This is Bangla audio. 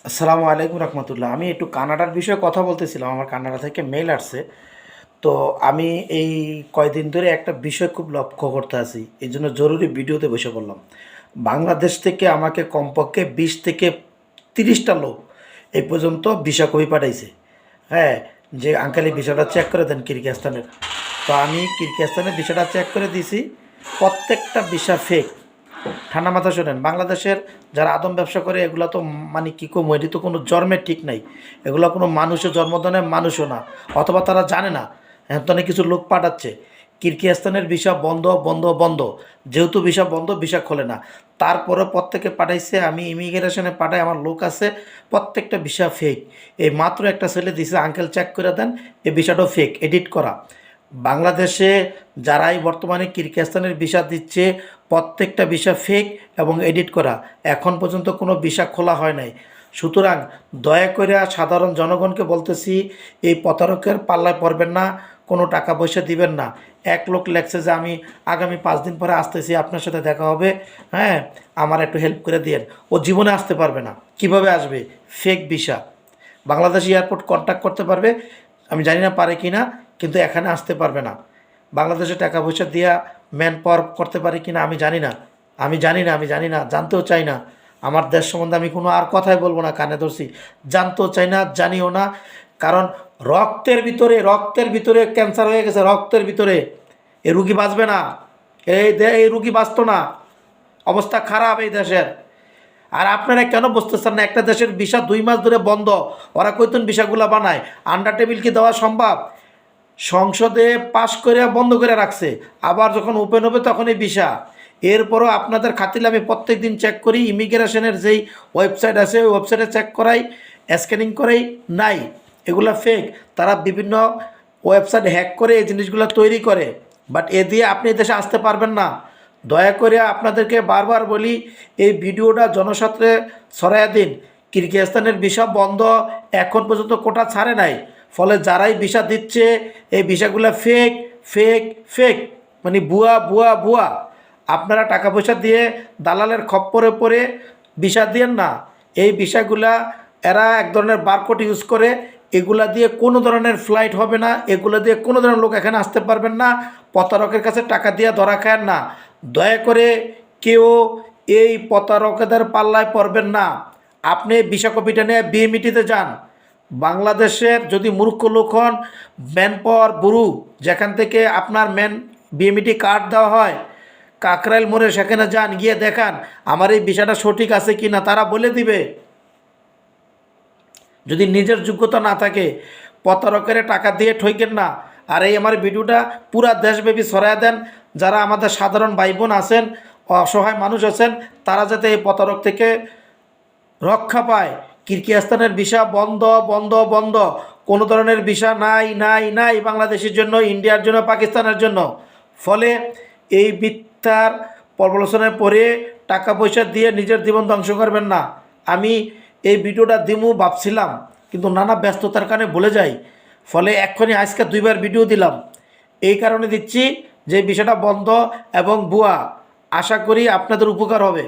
আসসালামু আলাইকুম রহমতুল্লাহ। আমি একটু কানাডার বিষয়ে কথা বলতেছিলাম। আমার কানাডা থেকে মেইল আসছে। তো আমি এই কয়দিন ধরে একটা বিষয় খুব লক্ষ্য করতে আছি, এই জন্য জরুরি ভিডিওতে বসে পড়লাম। বাংলাদেশ থেকে আমাকে কমপক্ষে 20 থেকে 30টা লোক এই পর্যন্ত ভিসা কপি পাঠাইছে। হ্যাঁ, যে আঙ্কেল এই ভিসাটা চেক করে দেন কিরগিজস্তানের। তো আমি কিরগিজস্তানের ভিসাটা চেক করে দিছি। প্রত্যেকটা ভিসা ফেক। ঠান্ডা মাথা শোনেন, বাংলাদেশের যারা আদম ব্যবসা করে এগুলো তো মানে কী কম, এটি তো কোনো জন্মের ঠিক নাই। এগুলো কোনো মানুষের জন্মদানের মানুষও না, অথবা তারা জানে না। এখানে কিছু লোক পাঠাচ্ছে। কিরগিজস্তানের ভিসা বন্ধ বন্ধ বন্ধ, যেহেতু ভিসা বন্ধ ভিসা খোলে না। তারপরে প্রত্যেকে পাঠাইছে, আমি ইমিগ্রেশনে পাঠাই, আমার লোক আছে। প্রত্যেকটা ভিসা ফেক। এই মাত্র একটা ছেলে দিছে, আঙ্কেল চেক করে দেন, এই ভিসাটাও ফেক, এডিট করা। বাংলাদেশে যারাই বর্তমানে কিরগিজস্তানের ভিসা দিচ্ছে, প্রত্যেকটা ভিসা ফেক এবং এডিট করা। এখন পর্যন্ত কোনো ভিসা খোলা হয় নাই। সুতরাং দয়া করে সাধারণ জনগণকে বলতেছি, এই প্রতারকের পাল্লায় পড়বেন না, কোনো টাকা পয়সা দিবেন না। এক লোক লেখছে যে আমি আগামী 5 দিন পরে আসতেছি, আপনার সাথে দেখা হবে, হ্যাঁ, আমার একটু হেল্প করে দিয়েন। ও জীবনে আসতে পারবে না। কিভাবে আসবে? Fake visa. Bangladesh airport contact করতে পারবে, আমি জানি না পারে কি না, কিন্তু এখানে আসতে পারবে না। বাংলাদেশে টাকা পয়সা দিয়া ম্যান পাওয়ার করতে পারে কি না আমি জানি না। আমি জানি না, জানতেও চাই না। আমার দেশ সম্বন্ধে আমি কোনো আর কথাই বলবো না, কানে ধরছি। জানতেও চাই না, জানিও না। কারণ রক্তের ভিতরে ক্যান্সার হয়ে গেছে, রক্তের ভিতরে। এই রুগী বাঁচবে না। এই রুগী বাঁচতো না। অবস্থা খারাপ এই দেশের। আর আপনারা কেন বুঝতেছেন না? একটা দেশের ভিসা 2 মাস ধরে বন্ধ, ওরা কইতেন ভিসাগুলো বানায়। আন্ডার টেবিল কি দেওয়া সম্ভব? সংসদে পাশ করে বন্ধ করে রাখছে, আবার যখন ওপেন হবে তখন এই ভিসা। এরপরও আপনাদের খাতিলে আমি প্রত্যেক দিন চেক করি, ইমিগ্রেশনের যেই ওয়েবসাইট আছে ওই ওয়েবসাইটে চেক করাই, স্ক্যানিং করাই, নাই। এগুলো ফেক। তারা বিভিন্ন ওয়েবসাইট হ্যাক করে এই জিনিসগুলো তৈরি করে। বাট এ দিয়ে আপনি এই দেশে আসতে পারবেন না। দয়া করে আপনাদেরকে বারবার বলি, এই ভিডিওটা জনস্বার্থে ছড়াইয়া দিন। কিরগিজস্তানের ভিসা বন্ধ, এখন পর্যন্ত কোটা ছাড়ে নাই। ফলে যারাই ভিসা দিচ্ছে, এই ভিসাগুলো ফেক ফেক ফেক, মানে ভুয়া ভুয়া ভুয়া। আপনারা টাকা পয়সা দিয়ে দালালের খপ্পরে পড়ে ভিসা দিয়েন না। এই ভিসাগুলা এরা এক ধরনের বারকোড ইউজ করে। এগুলা দিয়ে কোনো ধরনের ফ্লাইট হবে না, এগুলো দিয়ে কোনো ধরনের লোক এখানে আসতে পারবেন না। প্রতারকের কাছে টাকা দিয়ে ধরা খায়েন না। দয়া করে কেউ এই প্রতারকদের পাল্লায় পড়বেন না। আপনি ভিসা কপিটা নিয়ে বিএমইটিতে যান। বাংলাদেশের যদি মূর্খ লোক হন, ম্যান পাওয়ার ব্যুরো যেখান থেকে আপনার বিএমইটি কার্ড দেওয়া হয়, কাকরাইল মোড়ে, সেখানে যান, গিয়ে দেখান আমার এই ভিসাটা সঠিক আছে কি না, তারা বলে দিবে। যদি নিজের যোগ্যতা না থাকে, প্রতারকের টাকা দিয়ে ঠইকেন না। আর এই আমার ভিডিওটা পুরা দেশব্যাপী ছড়ায় দেন। যারা আমাদের সাধারণ ভাই বোন আছেন, অসহায় মানুষ আছেন, তারা যাতে এই প্রতারক থেকে রক্ষা পায়। কিরগিজস্তানের ভিসা বন্ধ বন্ধ বন্ধ। কোনো ধরনের ভিসা নাই নাই নাই বাংলাদেশের জন্য, ইন্ডিয়ার জন্য, পাকিস্তানের জন্য। ফলে এই মিথ্যার প্রবলোচনায় পড়ে টাকা পয়সা দিয়ে নিজের জীবন ধ্বংস করবেন না। আমি এই ভিডিওটা দিমু ভাবছিলাম, কিন্তু নানা ব্যস্ততার কারণে ভুলে যাই। ফলে এক্ষুনি আজকে 2বার ভিডিও দিলাম। এই কারণে দিচ্ছি যে বিষয়টা বন্ধ এবং ভুয়া। আশা করি আপনাদের উপকার হবে।